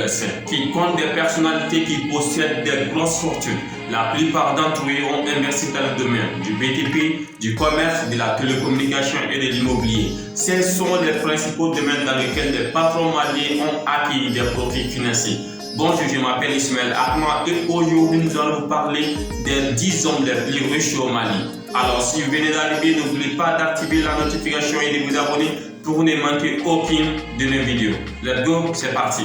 US, qui compte des personnalités qui possèdent des grosses fortunes. La plupart d'entre eux ont investi dans le domaine du BTP, du commerce, de la télécommunication et de l'immobilier. Ce sont les principaux domaines dans lesquels les patrons maliens ont acquis des profits financiers. Bonjour, je m'appelle Ismaël Ahmad et aujourd'hui nous allons vous parler des 10 hommes les plus riches au Mali. Alors si vous venez d'arriver, n'oubliez pas d'activer la notification et de vous abonner pour ne manquer aucune de nos vidéos. Let's go, c'est parti.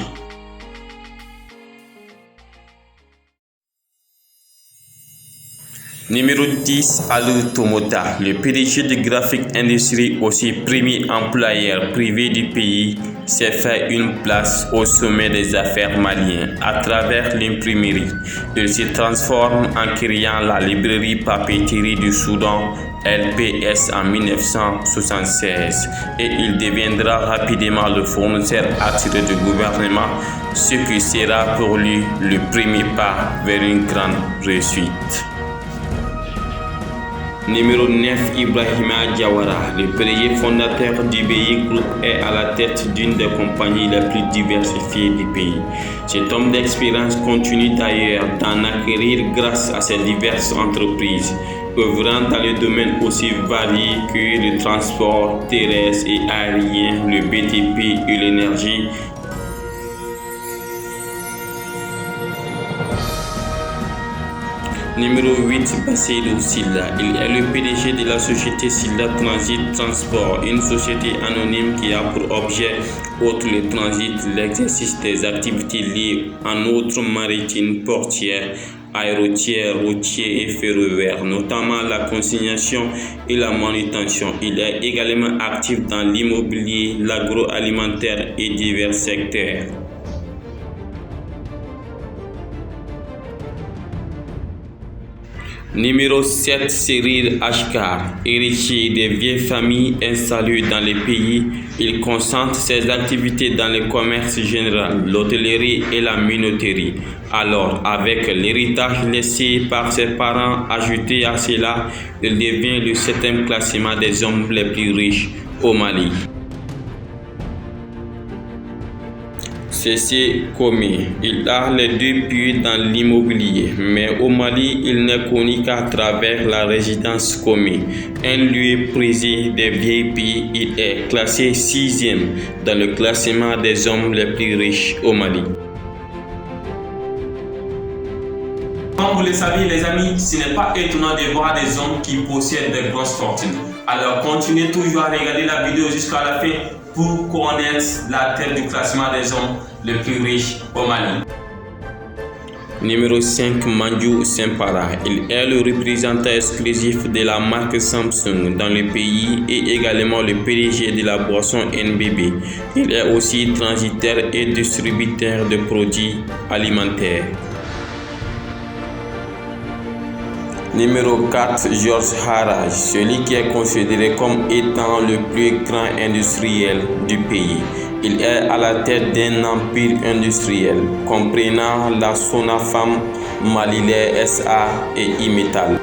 Numéro 10, Alou Tomota, le PDG de Graphic Industries, aussi premier employeur privé du pays, s'est fait une place au sommet des affaires maliennes à travers l'imprimerie. Il se transforme en créant la librairie papeterie du Soudan, LPS, en 1976 et il deviendra rapidement le fournisseur attiré du gouvernement, ce qui sera pour lui le premier pas vers une grande réussite. Numéro 9, Ibrahima Diawara, le PDG fondateur du BI Group, est à la tête d'une des compagnies les plus diversifiées du pays. Cet homme d'expérience continue d'ailleurs d'en acquérir grâce à ses diverses entreprises, œuvrant dans les domaines aussi variés que le transport terrestre et aérien, le BTP et l'énergie. Numéro 8, Bassirou Sylla. Il est le PDG de la société Sylla Transit Transport, une société anonyme qui a pour objet, outre le transit, l'exercice des activités liées en outre maritimes, portières, aérotières, routiers et ferroviaires, notamment la consignation et la manutention. Il est également actif dans l'immobilier, l'agroalimentaire et divers secteurs. Numéro 7, Cyril Ashkar. Héritier des vieilles familles installées dans les pays, il concentre ses activités dans le commerce général, l'hôtellerie et la minoterie. Alors, avec l'héritage laissé par ses parents ajouté à cela, il devient le 7e classement des hommes les plus riches au Mali. C'est commis. Il a les deux pieds dans l'immobilier, mais au Mali, il n'est connu qu'à travers la résidence commis, un lieu prisé des VIP. Il est classé 6e dans le classement des hommes les plus riches au Mali. Comme vous le savez les amis, ce n'est pas étonnant de voir des hommes qui possèdent de grosses fortunes. Alors continuez toujours à regarder la vidéo jusqu'à la fin pour connaître la tête du classement des hommes les plus riches au Mali. Numéro 5, Mandiou Simpara. Il est le représentant exclusif de la marque Samsung dans le pays et également le PDG de la boisson NBB. Il est aussi transitaire et distributeur de produits alimentaires. Numéro 4, Georges Harraj, celui qui est considéré comme étant le plus grand industriel du pays. Il est à la tête d'un empire industriel comprenant la Sonafam, Malilait SA et Imetal.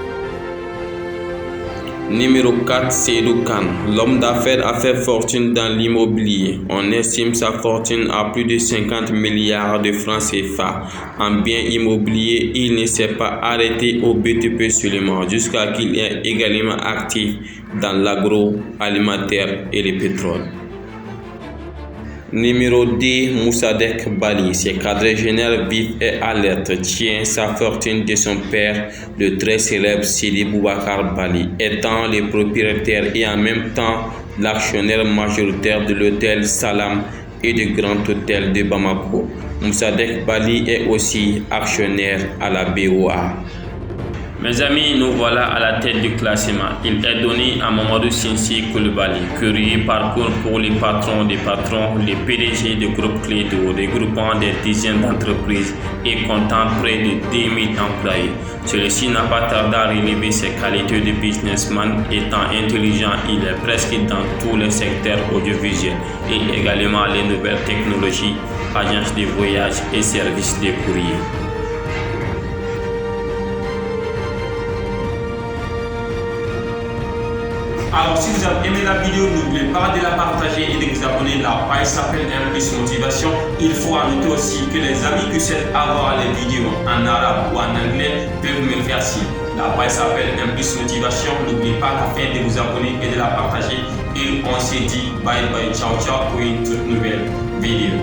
Numéro 4, Seydou Khan. L'homme d'affaires a fait fortune dans l'immobilier. On estime sa fortune à plus de 50 milliards de francs CFA. En biens immobiliers, il ne s'est pas arrêté au BTP seulement, jusqu'à qu'il est également actif dans l'agroalimentaire et le pétrole. Numéro 2, Moussadek Bali. Ses cadres généraux vifs et alertes tient sa fortune de son père, le très célèbre Sidi Boubacar Bali, étant le propriétaire et en même temps l'actionnaire majoritaire de l'hôtel Salam et du Grand Hôtel de Bamako. Moussadek Bali est aussi actionnaire à la BOA. Mes amis, nous voilà à la tête du classement. Il est donné à Mamadou Sinsi Koulibaly, curieux parcours pour les patrons des patrons, les PDG de groupes Clédo, regroupant des dizaines d'entreprises et comptant près de 2000 employés. Celui-ci n'a pas tardé à relever ses qualités de businessman. Étant intelligent, il est presque dans tous les secteurs audiovisuels et également les nouvelles technologies, agences de voyage et services de courrier. Alors si vous avez aimé la vidéo, n'oubliez pas de la partager et de vous abonner. La page s'appelle Impulse Motivation. Il faut ajouter aussi que les amis qui souhaitent avoir les vidéos en arabe ou en anglais peuvent me faire signe. La page s'appelle Impulse Motivation. N'oubliez pas afin de vous abonner et de la partager. Et on se dit bye bye, ciao ciao pour une toute nouvelle vidéo.